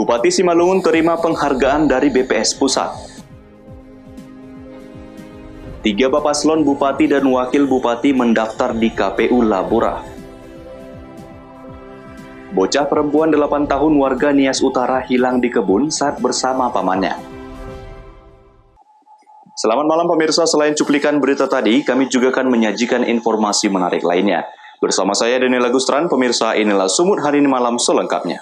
Bupati Simalungun terima penghargaan dari BPS Pusat. 3 paslon Bupati dan Wakil Bupati mendaftar di KPU Labora. Bocah perempuan 8 tahun warga Nias Utara hilang di kebun saat bersama pamannya. Selamat malam pemirsa, selain cuplikan berita tadi, kami juga akan menyajikan informasi menarik lainnya. Bersama saya Daniel Agustran, pemirsa, inilah Sumut Hari Ini Malam selengkapnya.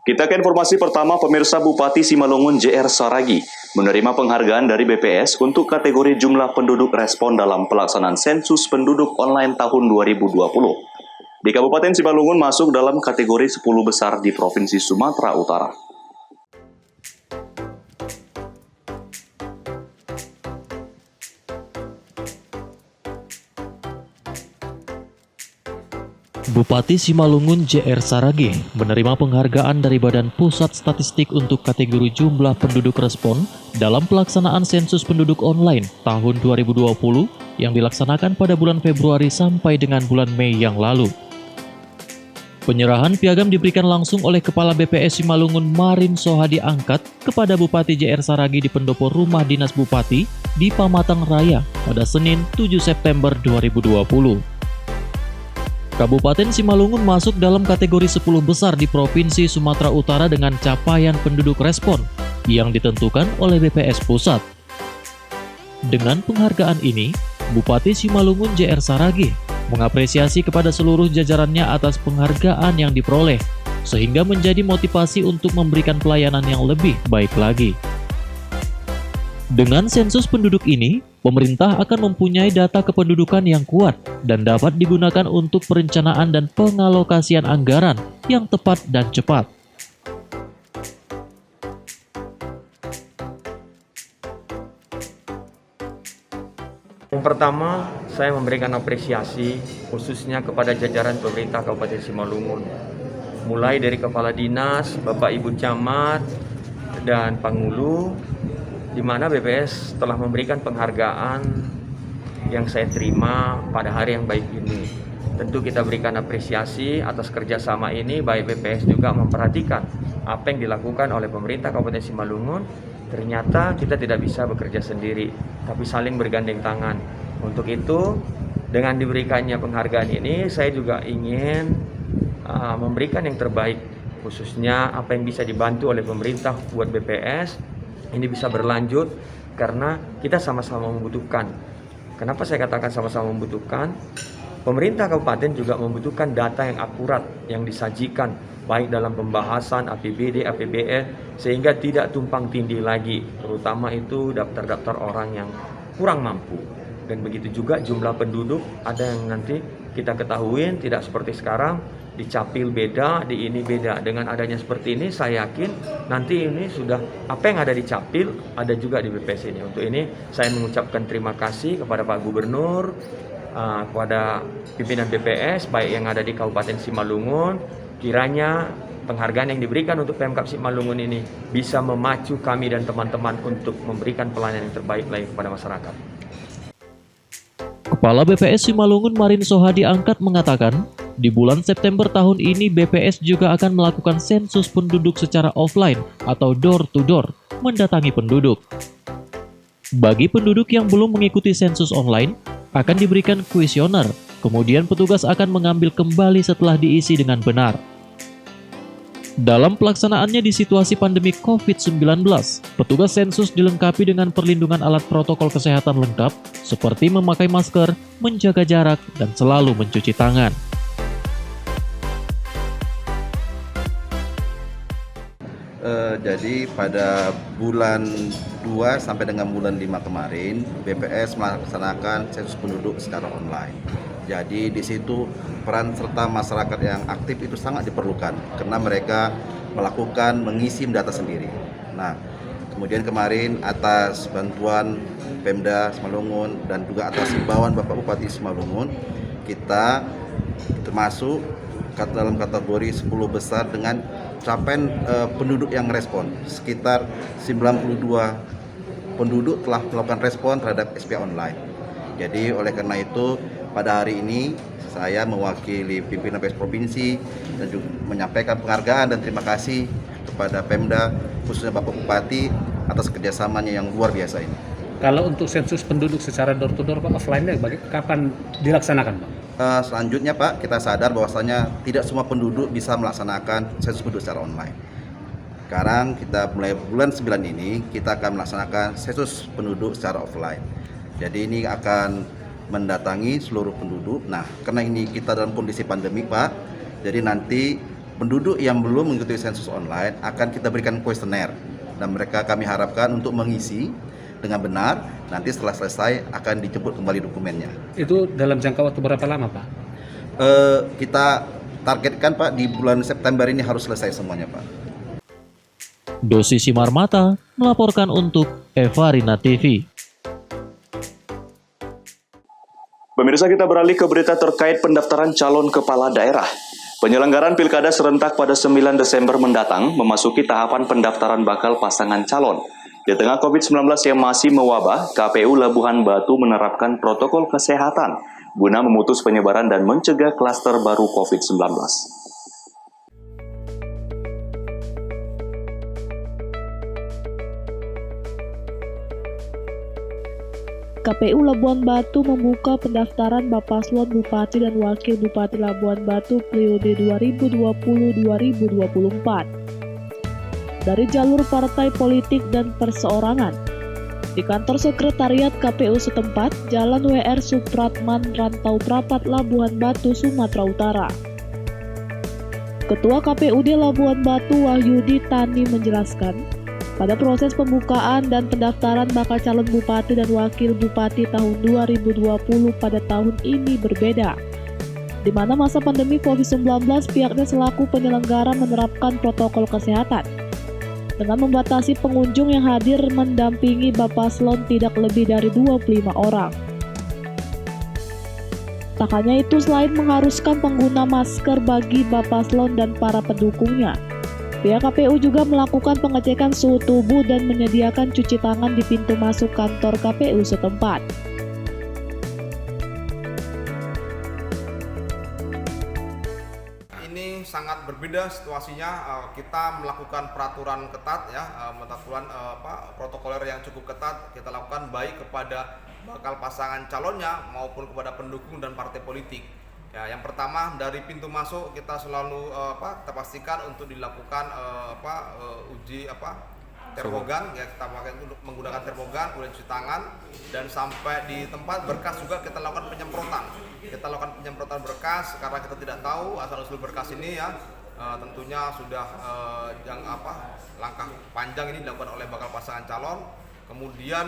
Kita ke informasi pertama, pemirsa. Bupati Simalungun JR Saragi menerima penghargaan dari BPS untuk kategori jumlah penduduk respon dalam pelaksanaan sensus penduduk online tahun 2020. Di Kabupaten Simalungun masuk dalam kategori 10 besar di Provinsi Sumatera Utara. Bupati Simalungun JR Saragi menerima penghargaan dari Badan Pusat Statistik untuk kategori jumlah penduduk respon dalam pelaksanaan sensus penduduk online tahun 2020 yang dilaksanakan pada bulan Februari sampai dengan bulan Mei yang lalu. Penyerahan piagam diberikan langsung oleh Kepala BPS Simalungun Marin Sohadi Angkat kepada Bupati JR Saragi di pendopo Rumah Dinas Bupati di Pamatang Raya pada Senin 7 September 2020. Kabupaten Simalungun masuk dalam kategori 10 besar di Provinsi Sumatera Utara dengan capaian penduduk respon yang ditentukan oleh BPS Pusat. Dengan penghargaan ini, Bupati Simalungun JR Saragi mengapresiasi kepada seluruh jajarannya atas penghargaan yang diperoleh, sehingga menjadi motivasi untuk memberikan pelayanan yang lebih baik lagi. Dengan sensus penduduk ini, pemerintah akan mempunyai data kependudukan yang kuat dan dapat digunakan untuk perencanaan dan pengalokasian anggaran yang tepat dan cepat. Yang pertama, saya memberikan apresiasi khususnya kepada jajaran pemerintah Kabupaten Simalungun. Mulai dari Kepala Dinas, Bapak Ibu Camat, dan Pangulu, di mana BPS telah memberikan penghargaan yang saya terima pada hari yang baik ini. Tentu kita berikan apresiasi atas kerjasama ini, baik BPS juga memperhatikan apa yang dilakukan oleh pemerintah Kabupaten Simalungun. Ternyata kita tidak bisa bekerja sendiri, tapi saling bergandeng tangan. Untuk itu, dengan diberikannya penghargaan ini, saya juga ingin memberikan yang terbaik, khususnya apa yang bisa dibantu oleh pemerintah buat BPS. Ini bisa berlanjut karena kita sama-sama membutuhkan. Kenapa saya katakan sama-sama membutuhkan? Pemerintah kabupaten juga membutuhkan data yang akurat yang disajikan baik dalam pembahasan APBD, APBN sehingga tidak tumpang tindih lagi, terutama itu daftar-daftar orang yang kurang mampu. Dan begitu juga jumlah penduduk ada yang nanti kita ketahui tidak seperti sekarang, di Capil beda, di ini beda. Dengan adanya seperti ini, saya yakin nanti ini sudah apa yang ada di Capil, ada juga di BPS ini. Untuk ini, saya mengucapkan terima kasih kepada Pak Gubernur, kepada pimpinan BPS, baik yang ada di Kabupaten Simalungun. Kiranya penghargaan yang diberikan untuk Pemkab Simalungun ini bisa memacu kami dan teman-teman untuk memberikan pelayanan yang terbaik lagi kepada masyarakat. Kepala BPS Simalungun Marin Sohadi Angkat mengatakan, di bulan September tahun ini BPS juga akan melakukan sensus penduduk secara offline atau door-to-door, mendatangi penduduk. Bagi penduduk yang belum mengikuti sensus online, akan diberikan kuesioner, kemudian petugas akan mengambil kembali setelah diisi dengan benar. Dalam pelaksanaannya di situasi pandemi COVID-19, petugas sensus dilengkapi dengan perlindungan alat protokol kesehatan lengkap, seperti memakai masker, menjaga jarak, dan selalu mencuci tangan. Jadi pada bulan 2 sampai dengan bulan 5 kemarin, BPS melaksanakan sensus penduduk secara online. Jadi di situ peran serta masyarakat yang aktif itu sangat diperlukan karena mereka mengisi data sendiri. Nah, kemudian kemarin atas bantuan Pemda Simalungun dan juga atas himbauan Bapak Bupati Simalungun, kita termasuk dalam kategori 10 besar dengan capaian penduduk yang respon sekitar 92 penduduk telah melakukan respon terhadap SPA online. Jadi oleh karena itu pada hari ini saya mewakili pimpinan BPS Provinsi dan juga menyampaikan penghargaan dan terima kasih kepada Pemda, khususnya Bapak Bupati atas kerjasamanya yang luar biasa ini. Kalau untuk sensus penduduk secara door to door Pak, offline-nya kapan dilaksanakan Pak? Selanjutnya Pak, kita sadar bahwasanya tidak semua penduduk bisa melaksanakan sensus penduduk secara online. Sekarang kita mulai bulan 9 ini kita akan melaksanakan sensus penduduk secara offline. Jadi ini akan mendatangi seluruh penduduk. Nah, karena ini kita dalam kondisi pandemi Pak, jadi nanti penduduk yang belum mengikuti sensus online akan kita berikan kuesioner dan mereka kami harapkan untuk mengisi dengan benar. Nanti setelah selesai akan dijemput kembali dokumennya. Itu dalam jangka waktu berapa lama Pak? Kita targetkan Pak di bulan September ini harus selesai semuanya Pak. Dosi Simarmata melaporkan untuk Evarina TV. Pemirsa, kita beralih ke berita terkait pendaftaran calon kepala daerah. Penyelenggaraan Pilkada serentak pada 9 Desember mendatang memasuki tahapan pendaftaran bakal pasangan calon. Di tengah COVID-19 yang masih mewabah, KPU Labuhan Batu menerapkan protokol kesehatan guna memutus penyebaran dan mencegah klaster baru COVID-19. KPU Labuan Batu membuka pendaftaran Bapaslon Bupati dan Wakil Bupati Labuan Batu periode 2020-2024 dari jalur partai politik dan perseorangan. Di kantor sekretariat KPU setempat, Jalan WR Supratman, Rantau Prapat, Labuan Batu, Sumatera Utara. Ketua KPUD Labuan Batu Wahyudi Tani menjelaskan, pada proses pembukaan dan pendaftaran bakal calon bupati dan wakil bupati tahun 2020 pada tahun ini berbeda, di mana masa pandemi COVID-19 pihaknya selaku penyelenggara menerapkan protokol kesehatan dengan membatasi pengunjung yang hadir mendampingi Bapaslon tidak lebih dari 25 orang. Tak hanya itu, selain mengharuskan pengguna masker bagi Bapaslon dan para pendukungnya, pihak KPU juga melakukan pengecekan suhu tubuh dan menyediakan cuci tangan di pintu masuk kantor KPU setempat. Ini sangat berbeda situasinya. Kita melakukan peraturan ketat ya, protokoler yang cukup ketat kita lakukan baik kepada bakal pasangan calonnya maupun kepada pendukung dan partai politik. Ya, yang pertama dari pintu masuk kita selalu kita pastikan untuk dilakukan uji termogan ya, kita pakai untuk menggunakan termogan, kemudian cuci tangan, dan sampai di tempat berkas juga kita lakukan penyemprotan. Kita lakukan penyemprotan berkas karena kita tidak tahu asal-usul berkas ini ya, tentunya sudah langkah panjang ini dilakukan oleh bakal pasangan calon. Kemudian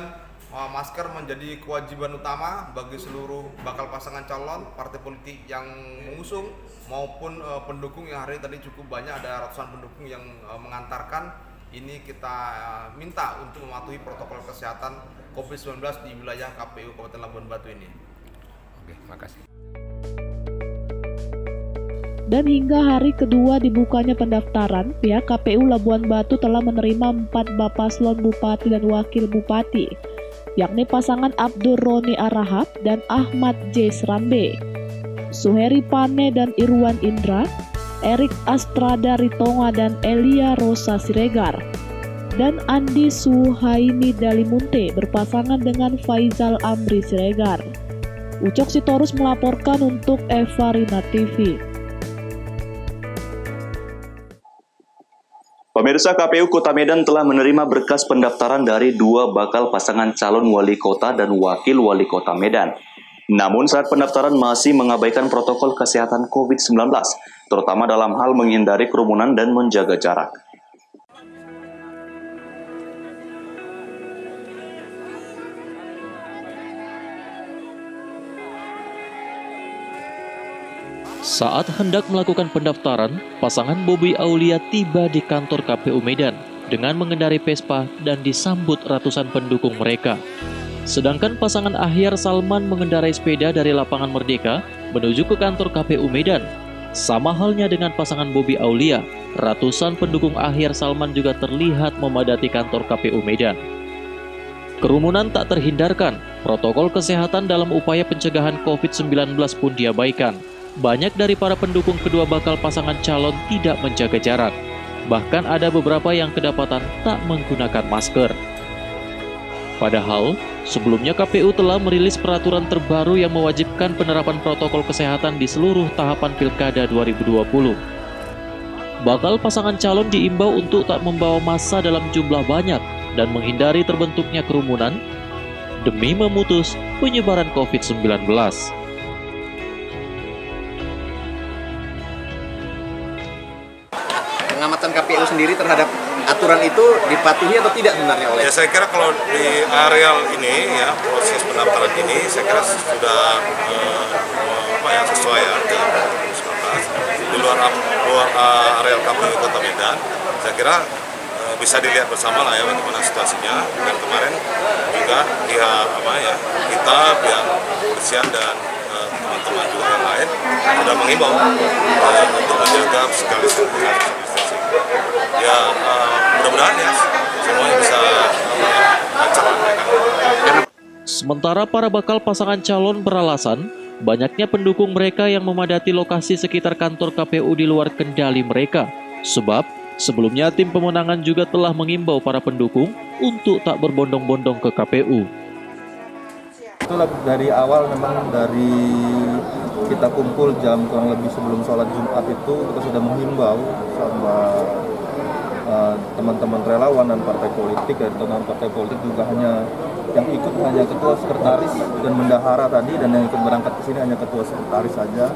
masker menjadi kewajiban utama bagi seluruh bakal pasangan calon, partai politik yang mengusung maupun pendukung yang hari tadi cukup banyak, ada ratusan pendukung yang mengantarkan. Ini kita minta untuk mematuhi protokol kesehatan COVID-19 di wilayah KPU Kabupaten Labuan Batu ini. Oke, makasih. Dan hingga hari kedua dibukanya pendaftaran, pihak KPU Labuan Batu telah menerima 4 Bapaslon Bupati dan Wakil Bupati, yakni pasangan Abdur Roni Arahap dan Ahmad J. Srambe, Suheri Pane dan Irwan Indra, Erik Astrada Ritonga dan Elia Rosa Siregar, dan Andi Suhaimi Dalimunte berpasangan dengan Faizal Amri Siregar. Ucok Sitorus melaporkan untuk Evarina TV. Pemirsa, KPU Kota Medan telah menerima berkas pendaftaran dari 2 bakal pasangan calon wali kota dan wakil wali kota Medan. Namun saat pendaftaran masih mengabaikan protokol kesehatan COVID-19, terutama dalam hal menghindari kerumunan dan menjaga jarak. Saat hendak melakukan pendaftaran, pasangan Bobi Aulia tiba di kantor KPU Medan dengan mengendarai Vespa dan disambut ratusan pendukung mereka. Sedangkan pasangan Ahyar Salman mengendarai sepeda dari Lapangan Merdeka menuju ke kantor KPU Medan. Sama halnya dengan pasangan Bobi Aulia, ratusan pendukung Ahyar Salman juga terlihat memadati kantor KPU Medan. Kerumunan tak terhindarkan, protokol kesehatan dalam upaya pencegahan COVID-19 pun diabaikan. Banyak dari para pendukung kedua bakal pasangan calon tidak menjaga jarak. Bahkan ada beberapa yang kedapatan tak menggunakan masker. Padahal, sebelumnya KPU telah merilis peraturan terbaru yang mewajibkan penerapan protokol kesehatan di seluruh tahapan Pilkada 2020. Bakal pasangan calon diimbau untuk tak membawa massa dalam jumlah banyak dan menghindari terbentuknya kerumunan demi memutus penyebaran COVID-19. Pengamatan KPU sendiri terhadap aturan itu dipatuhi atau tidak sebenarnya oleh? Ya, saya kira kalau di areal ini ya, proses pendaftaran ini saya kira sudah sesuai ya dengan 2019. Di luar areal KPU Kota Medan, saya kira bisa dilihat bersama lah ya bagaimana situasinya. Dan kemarin juga pihak kita pihak kebersihan dan teman-teman juga yang lain sudah mengimbau untuk menjaga physical distancing. Ya mudah-mudahan ya semuanya bisa lancar. Sementara para bakal pasangan calon beralasan banyaknya pendukung mereka yang memadati lokasi sekitar kantor KPU di luar kendali mereka. Sebab sebelumnya tim pemenangan juga telah mengimbau para pendukung untuk tak berbondong-bondong ke KPU. Itulah dari awal memang dari kita kumpul jam kurang lebih sebelum sholat Jumat itu kita sudah menghimbau sama teman-teman relawan dan partai politik, dan teman partai politik juga hanya yang ikut hanya ketua sekretaris dan bendahara tadi, dan yang ikut berangkat ke sini hanya ketua sekretaris saja.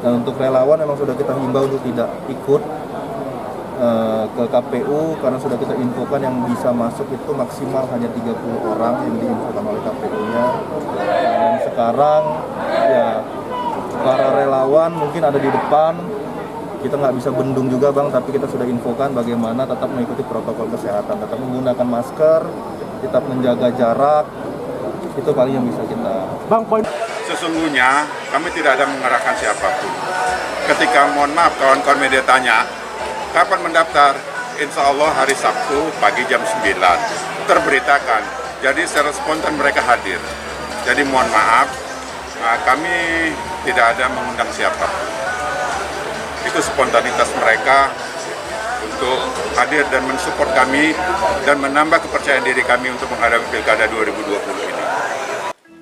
Dan untuk relawan memang sudah kita himbau untuk tidak ikut ke KPU karena sudah kita infokan yang bisa masuk itu maksimal hanya 30 orang yang diinfokan oleh KPU-nya. Dan sekarang ya para relawan mungkin ada di depan, kita nggak bisa bendung juga Bang, tapi kita sudah infokan bagaimana tetap mengikuti protokol kesehatan, tetap menggunakan masker, tetap menjaga jarak, itu paling yang bisa kita. Bang, sesungguhnya kami tidak ada mengarahkan siapapun. Ketika mohon maaf kawan-kawan media tanya, kapan mendaftar? Insya Allah hari Sabtu pagi jam 9 terberitakan. Jadi secara spontan mereka hadir. Jadi mohon maaf, kami tidak ada mengundang siapapun. Itu spontanitas mereka untuk hadir dan mensupport kami dan menambah kepercayaan diri kami untuk menghadapi Pilkada 2020 ini.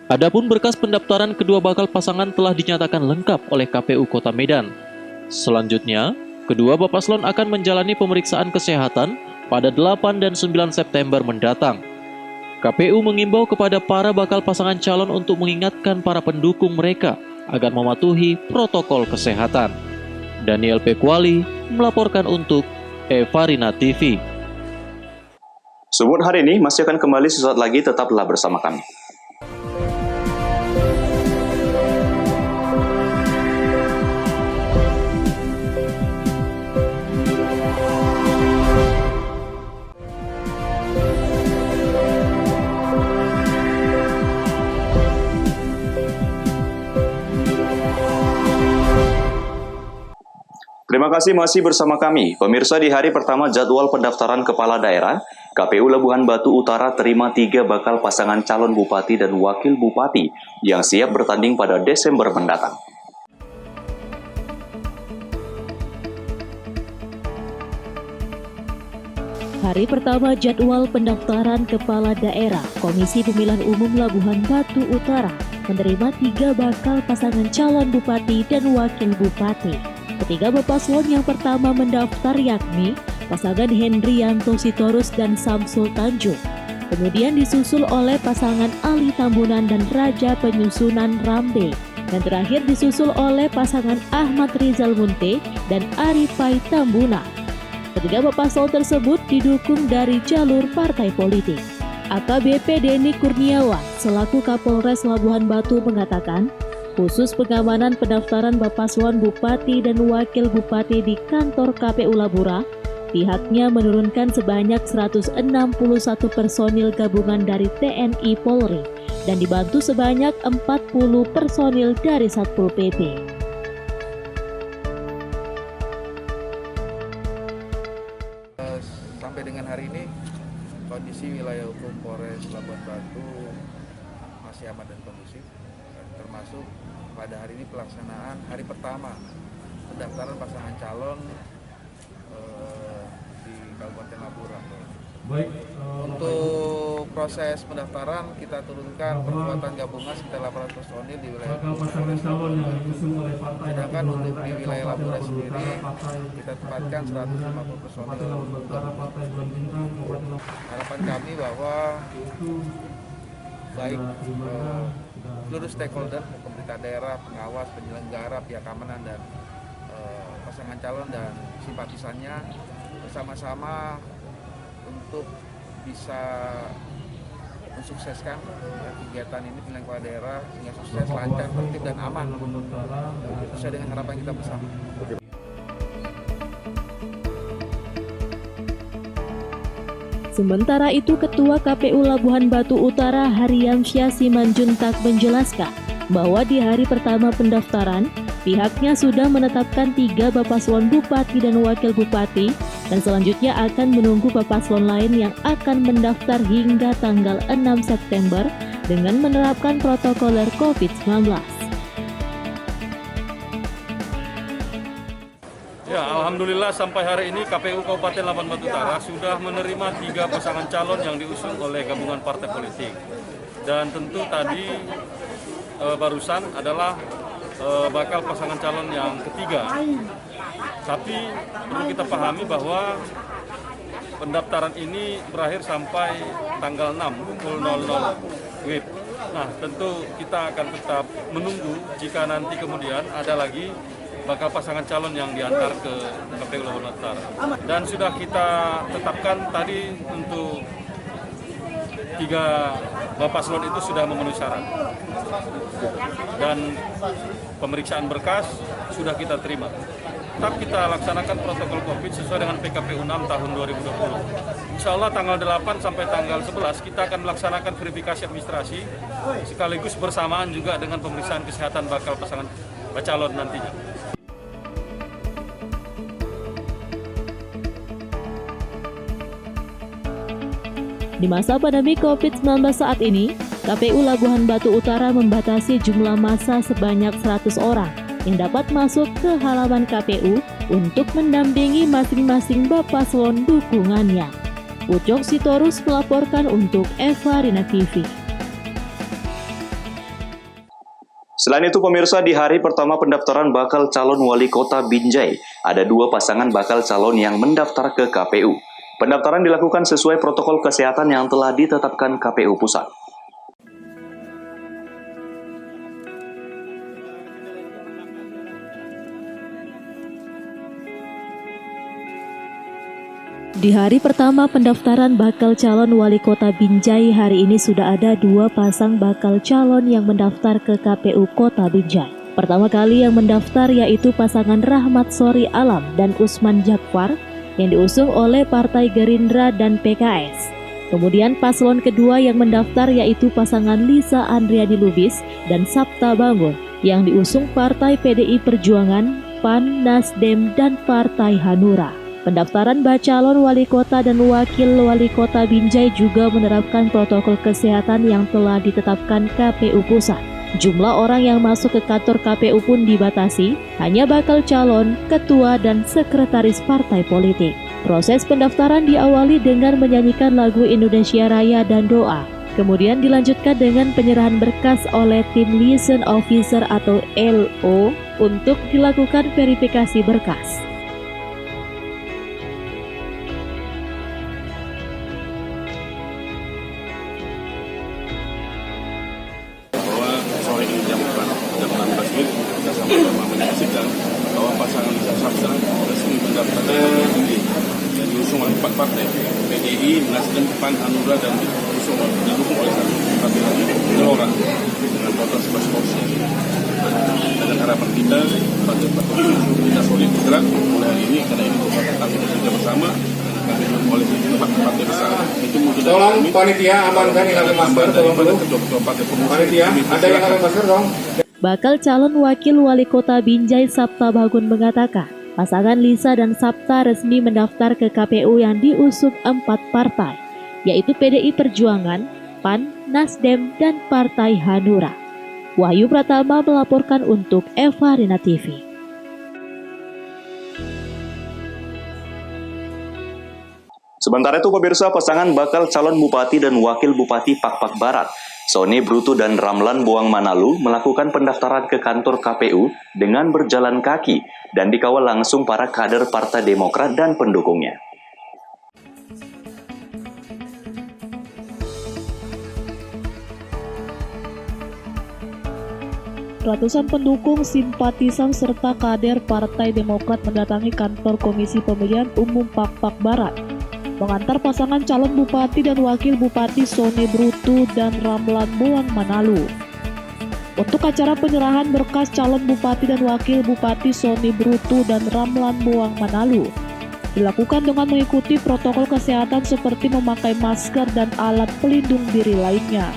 Adapun berkas pendaftaran kedua bakal pasangan telah dinyatakan lengkap oleh KPU Kota Medan. Selanjutnya, kedua paslon akan menjalani pemeriksaan kesehatan pada 8 dan 9 September mendatang. KPU mengimbau kepada para bakal pasangan calon untuk mengingatkan para pendukung mereka agar mematuhi protokol kesehatan. Daniel Pekwali melaporkan untuk Evarina TV. Sumut hari ini masih akan kembali sesaat lagi, tetaplah bersama kami. Terima kasih masih bersama kami. Pemirsa, di hari pertama jadwal pendaftaran kepala daerah, KPU Labuhan Batu Utara terima 3 bakal pasangan calon bupati dan wakil bupati yang siap bertanding pada Desember mendatang. Hari pertama jadwal pendaftaran kepala daerah, Komisi Pemilihan Umum Labuhan Batu Utara menerima 3 bakal pasangan calon bupati dan wakil bupati. Ketiga paslon yang pertama mendaftar yakni pasangan Hendrianto Sitorus dan Samsul Tanjung. Kemudian disusul oleh pasangan Ali Tambunan dan Raja Penyusunan Rambe. Dan terakhir disusul oleh pasangan Ahmad Rizal Munte dan Arifai Tambuna. Ketiga paslon tersebut didukung dari jalur partai politik. AKBP Denny Kurniawan selaku Kapolres Labuhan Batu mengatakan, khusus pengamanan pendaftaran paslon bupati dan wakil bupati di kantor KPU Labura, pihaknya menurunkan sebanyak 161 personil gabungan dari TNI Polri dan dibantu sebanyak 40 personil dari Satpol PP. Sampai dengan hari ini kondisi wilayah hukum Polres Labuan Batu masih aman dan kondusif, termasuk pada hari ini pelaksanaan hari pertama pendaftaran pasangan calon di Kabupaten Labura. Untuk proses pendaftaran kita turunkan perkuatan gabungan sekitar 800 personil di wilayah Polres Labuan Batu. Sedangkan untuk di wilayah Labura sendiri kita tempatkan 150 personil. Harapan kami bahwa baik seluruh stakeholder, pemerintah daerah, pengawas, penyelenggara, pihak keamanan dan pasangan calon dan simpatisannya bersama-sama untuk bisa mensukseskan kegiatan ini pemilihan kepala daerah sehingga sukses, lancar, tertib dan aman sesuai dengan harapan kita bersama. Sementara itu, Ketua KPU Labuhan Batu Utara Haryansyah Simanjuntak menjelaskan bahwa di hari pertama pendaftaran, pihaknya sudah menetapkan 3 Bapaslon Bupati dan Wakil Bupati dan selanjutnya akan menunggu Bapaslon lain yang akan mendaftar hingga tanggal 6 September dengan menerapkan protokoler COVID-19. Ya, alhamdulillah sampai hari ini KPU Kabupaten Labuan Batu Utara sudah menerima 3 pasangan calon yang diusung oleh gabungan partai politik. Dan tentu tadi barusan adalah bakal pasangan calon yang ketiga. Tapi perlu kita pahami bahwa pendaftaran ini berakhir sampai tanggal 6 pukul 00 WIB. Nah, tentu kita akan tetap menunggu jika nanti kemudian ada lagi bakal pasangan calon yang diantar ke KPU Labuan Batu Utara. Dan sudah kita tetapkan tadi untuk 3 Bapaslon itu sudah memenuhi syarat. Dan pemeriksaan berkas sudah kita terima. Tetap kita laksanakan protokol COVID sesuai dengan PKPU 6 tahun 2020. Insya Allah tanggal 8 sampai tanggal 11 kita akan melaksanakan verifikasi administrasi sekaligus bersamaan juga dengan pemeriksaan kesehatan bakal pasangan calon nantinya. Di masa pandemi COVID-19 saat ini, KPU Labuhan Batu Utara membatasi jumlah massa sebanyak 100 orang yang dapat masuk ke halaman KPU untuk mendampingi masing-masing Bapaslon dukungannya. Ucok Sitorus melaporkan untuk Eva Rina TV. Selain itu pemirsa, di hari pertama pendaftaran bakal calon wali kota Binjai, ada 2 pasangan bakal calon yang mendaftar ke KPU. Pendaftaran dilakukan sesuai protokol kesehatan yang telah ditetapkan KPU Pusat. Di hari pertama pendaftaran bakal calon wali kota Binjai, hari ini sudah ada 2 pasang bakal calon yang mendaftar ke KPU Kota Binjai. Pertama kali yang mendaftar yaitu pasangan Rahmat Sori Alam dan Usman Jakfar yang diusung oleh Partai Gerindra dan PKS. Kemudian paslon kedua yang mendaftar yaitu pasangan Lisa Andriani Lubis dan Sabta Bangun yang diusung Partai PDI Perjuangan, PAN, Nasdem, dan Partai Hanura. Pendaftaran bacalon wali kota dan wakil wali kota Binjai juga menerapkan protokol kesehatan yang telah ditetapkan KPU Pusat. Jumlah orang yang masuk ke kantor KPU pun dibatasi, hanya bakal calon, ketua, dan sekretaris partai politik. Proses pendaftaran diawali dengan menyanyikan lagu Indonesia Raya dan doa. Kemudian dilanjutkan dengan penyerahan berkas oleh tim liaison officer atau LO untuk dilakukan verifikasi berkas. Bahwa pasangan Sabta resmi mendaftar tinggi yang diusung oleh 4 partai PDI, Nasdem, PAN, Hanura dan didukung oleh satu partai lagi Gelora dengan total 11 kursi. Dengan harapan kita partai-partai kita solid bergerak mulai hari ini karena ini merupakan kami bekerja bersama kami oleh partai besar. Itu tolong panitia amankan yang ada masker, tolong dulu. Panitia ada yang ada masker dong. Bakal calon wakil wali kota Binjai Sabta Bangun mengatakan, pasangan Lisa dan Sabta resmi mendaftar ke KPU yang diusung 4 partai. yaitu PDI Perjuangan, PAN, Nasdem, dan Partai Hanura. Wahyu Pratama melaporkan untuk Eva Rina TV. Sementara itu pemirsa, pasangan bakal calon bupati dan wakil bupati Pakpak Barat, Sony Brutu dan Ramlan Boang Manalu melakukan pendaftaran ke kantor KPU dengan berjalan kaki dan dikawal langsung para kader Partai Demokrat dan pendukungnya. Ratusan pendukung, simpatisan, serta kader Partai Demokrat mendatangi kantor Komisi Pemilihan Umum Pakpak Barat, mengantar pasangan calon bupati dan wakil bupati Sony Brutu dan Ramlan Boang Manalu. Untuk acara penyerahan berkas calon bupati dan wakil bupati Sony Brutu dan Ramlan Boang Manalu dilakukan dengan mengikuti protokol kesehatan seperti memakai masker dan alat pelindung diri lainnya.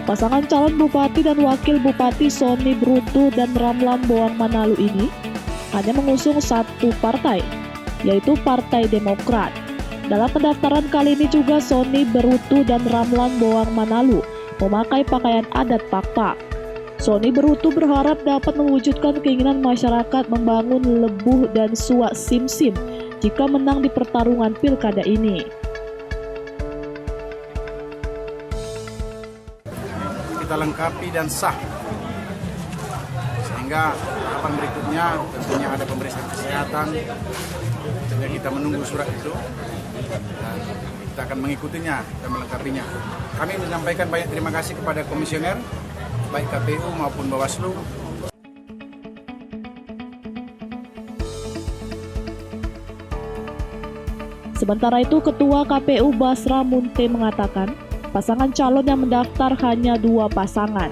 Pasangan calon bupati dan wakil bupati Sony Brutu dan Ramlan Boang Manalu ini hanya mengusung satu partai, yaitu Partai Demokrat. Dalam pendaftaran kali ini juga Sony Brutu dan Ramlan Boang Manalu memakai pakaian adat Pakpak. Sony Brutu berharap dapat mewujudkan keinginan masyarakat membangun Lebuh dan Suak Simsim jika menang di pertarungan pilkada ini. Kita lengkapi dan sah, sehingga tahapan berikutnya tentunya ada pemeriksaan kesehatan. Tentunya kita menunggu surat itu dan kita akan mengikutinya dan melengkapinya. Kami menyampaikan banyak terima kasih kepada komisioner baik KPU maupun Bawaslu. Sementara itu, Ketua KPU Basra Munte mengatakan pasangan calon yang mendaftar hanya 2 pasangan.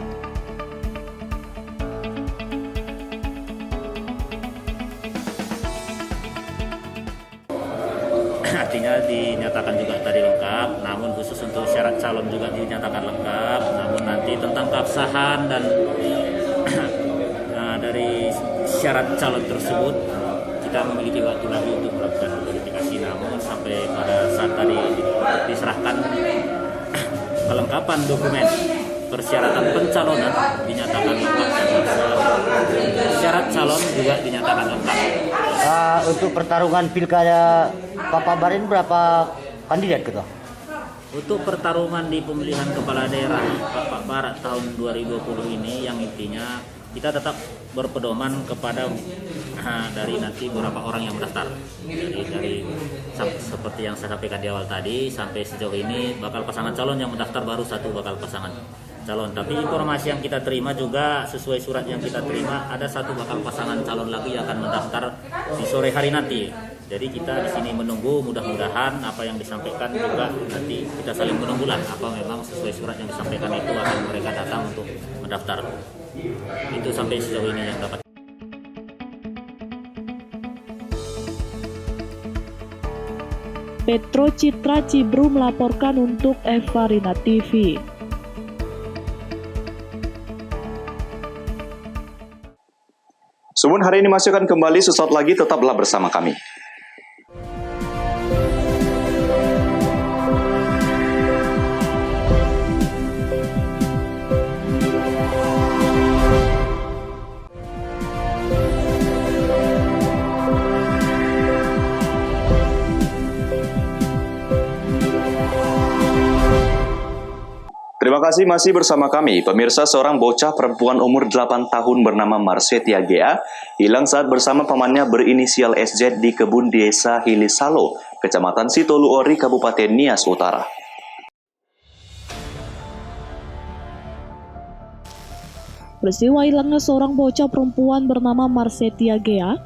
Artinya dinyatakan juga tadi lengkap, namun khusus untuk syarat calon juga dinyatakan lengkap, namun nanti tentang keabsahan dan dari syarat calon tersebut kita memiliki waktu lagi untuk melakukan verifikasi, namun sampai pada saat tadi diserahkan kelengkapan dokumen persyaratan pencalonan dinyatakan lengkap dan syarat calon juga dinyatakan lengkap. Untuk pertarungan pilkada Pakpak Barat berapa kandidat Ketua? Untuk pertarungan di pemilihan kepala daerah Pakpak Barat tahun 2020 ini yang intinya kita tetap berpedoman kepada dari nanti beberapa orang yang mendaftar. Jadi dari seperti yang saya sampaikan di awal tadi, sampai sejauh ini bakal pasangan calon yang mendaftar baru 1 bakal pasangan calon. Tapi informasi yang kita terima juga sesuai surat yang kita terima, ada 1 bakal pasangan calon lagi yang akan mendaftar di sore hari nanti. Jadi kita di sini menunggu, mudah-mudahan apa yang disampaikan juga nanti kita saling menunggulah apa memang sesuai surat yang disampaikan itu akan mereka datang untuk mendaftar. Itu sampai sejauh ini yang dapat. Petro Citra Cibru melaporkan untuk Eva Rina TV. Sumun hari ini masih akan kembali sesaat lagi, tetaplah bersama kami. Terima kasih masih bersama kami. Pemirsa, seorang bocah perempuan umur 8 tahun bernama Marsetia Gea hilang saat bersama pamannya berinisial SZ di kebun desa Hilisalo, Kecamatan Sitoluori, Kabupaten Nias Utara. Peristiwa hilangnya seorang bocah perempuan bernama Marsetia Gea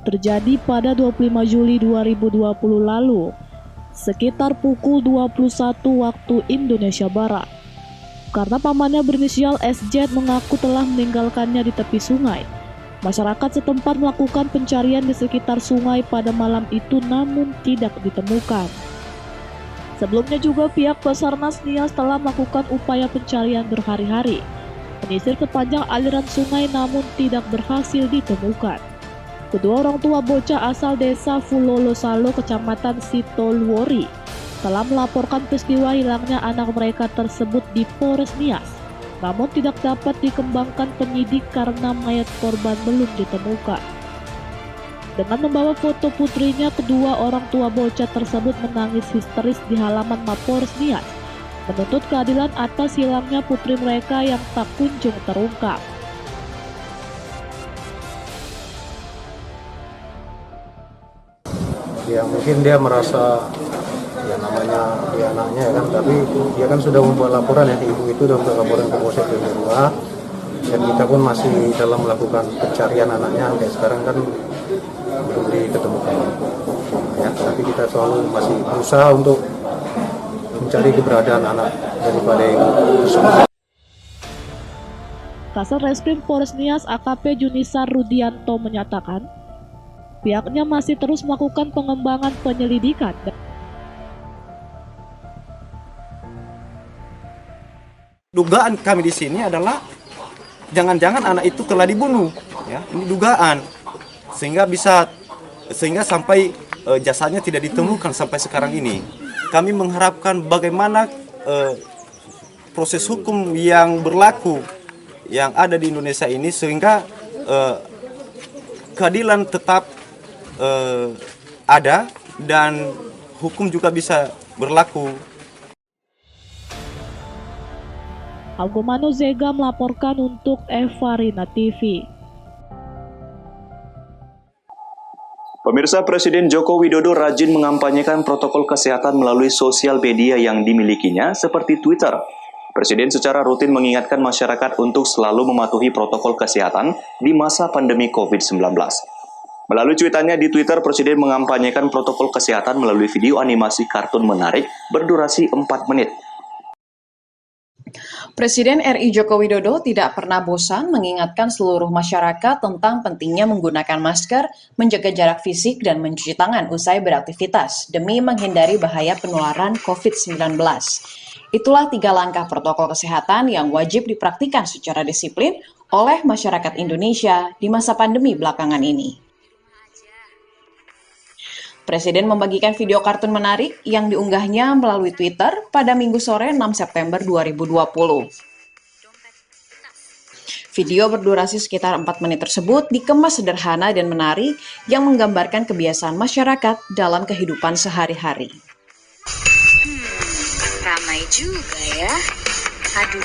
terjadi pada 25 Juli 2020 lalu, sekitar pukul 21 waktu Indonesia Barat. Karena pamannya berinisial SZ mengaku telah meninggalkannya di tepi sungai, masyarakat setempat melakukan pencarian di sekitar sungai pada malam itu namun tidak ditemukan. Sebelumnya juga pihak Basarnas Nias telah melakukan upaya pencarian berhari-hari, menyisir sepanjang aliran sungai namun tidak berhasil ditemukan. Kedua orang tua bocah asal desa Fulolosalo, Kecamatan Sitoluori, telah melaporkan peristiwa hilangnya anak mereka tersebut di Polres Nias. Namun tidak dapat dikembangkan penyidik karena mayat korban belum ditemukan. Dengan membawa foto putrinya, kedua orang tua bocah tersebut menangis histeris di halaman Mapolres Nias, menuntut keadilan atas hilangnya putri mereka yang tak kunjung terungkap. Ya mungkin dia merasa ya namanya dia anaknya ya kan, tapi dia kan sudah membuat laporan ya, ibu itu sudah membuat laporan ke Polsek PB2 dan kita pun masih dalam melakukan pencarian anaknya sampai sekarang kan belum diketemukan ya, tapi kita selalu masih berusaha untuk mencari keberadaan anak daripada ibu tersebut. Kasat Reskrim Polres Nias AKP Junisar Rudianto menyatakan pihaknya masih terus melakukan pengembangan penyelidikan. Dugaan kami di sini adalah jangan-jangan anak itu telah dibunuh, ya. Ini dugaan sehingga sampai jasadnya tidak ditemukan sampai sekarang ini. Kami mengharapkan bagaimana proses hukum yang berlaku yang ada di Indonesia ini sehingga keadilan tetap ada dan hukum juga bisa berlaku. Algomano Zega melaporkan untuk Evarina TV. Pemirsa, Presiden Joko Widodo rajin mengampanyekan protokol kesehatan melalui sosial media yang dimilikinya seperti Twitter. Presiden secara rutin mengingatkan masyarakat untuk selalu mematuhi protokol kesehatan di masa pandemi COVID-19. Melalui cuitannya di Twitter, Presiden mengampanyekan protokol kesehatan melalui video animasi kartun menarik berdurasi 4 menit. Presiden RI Joko Widodo tidak pernah bosan mengingatkan seluruh masyarakat tentang pentingnya menggunakan masker, menjaga jarak fisik, dan mencuci tangan usai beraktivitas demi menghindari bahaya penularan COVID-19. Itulah 3 langkah protokol kesehatan yang wajib dipraktikkan secara disiplin oleh masyarakat Indonesia di masa pandemi belakangan ini. Presiden membagikan video kartun menarik yang diunggahnya melalui Twitter pada Minggu sore 6 September 2020. Video berdurasi sekitar 4 menit tersebut dikemas sederhana dan menarik yang menggambarkan kebiasaan masyarakat dalam kehidupan sehari-hari. Ramai juga ya. Aduh,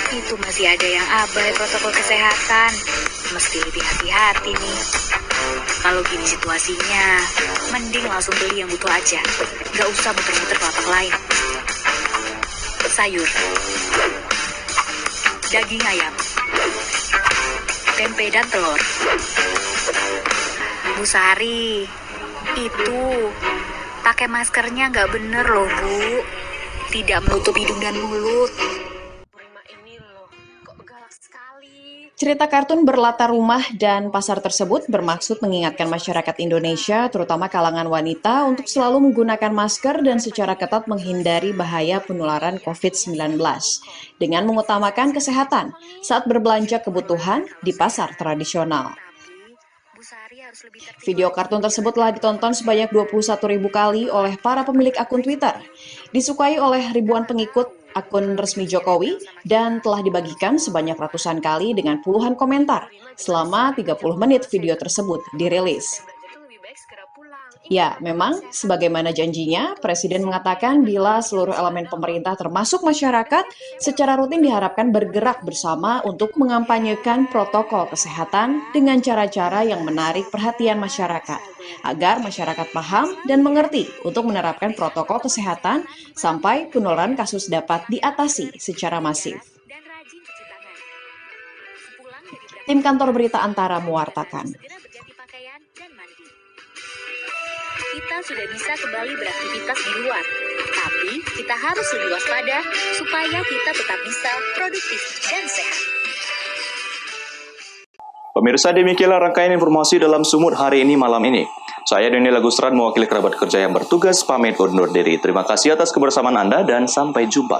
itu masih ada yang abai protokol kesehatan. Mesti lebih hati-hati nih. Kalau gini situasinya, mending langsung beli yang butuh aja. Gak usah muter-muter ke lapak lain. Sayur, daging ayam, tempe dan telur. Bu Sari, itu pakai maskernya nggak bener loh Bu. Tidak menutup hidung dan mulut. Cerita kartun berlatar rumah dan pasar tersebut bermaksud mengingatkan masyarakat Indonesia, terutama kalangan wanita, untuk selalu menggunakan masker dan secara ketat menghindari bahaya penularan COVID-19 dengan mengutamakan kesehatan saat berbelanja kebutuhan di pasar tradisional. Video kartun tersebut telah ditonton sebanyak 21.000 kali oleh para pemilik akun Twitter, disukai oleh ribuan pengikut akun resmi Jokowi, dan telah dibagikan sebanyak ratusan kali dengan puluhan komentar selama 30 menit video tersebut dirilis. Ya, memang sebagaimana janjinya, Presiden mengatakan bila seluruh elemen pemerintah termasuk masyarakat secara rutin diharapkan bergerak bersama untuk mengampanyekan protokol kesehatan dengan cara-cara yang menarik perhatian masyarakat, agar masyarakat paham dan mengerti untuk menerapkan protokol kesehatan sampai penularan kasus dapat diatasi secara masif. Tim Kantor Berita Antara mewartakan. Kita sudah bisa kembali beraktivitas di luar, tapi kita harus lebih waspada supaya kita tetap bisa produktif dan sehat. Pemirsa, demikianlah rangkaian informasi dalam Sumut hari ini malam ini. Saya Daniel Agustran mewakili kerabat kerja yang bertugas pamit undur diri. Terima kasih atas kebersamaan Anda dan sampai jumpa.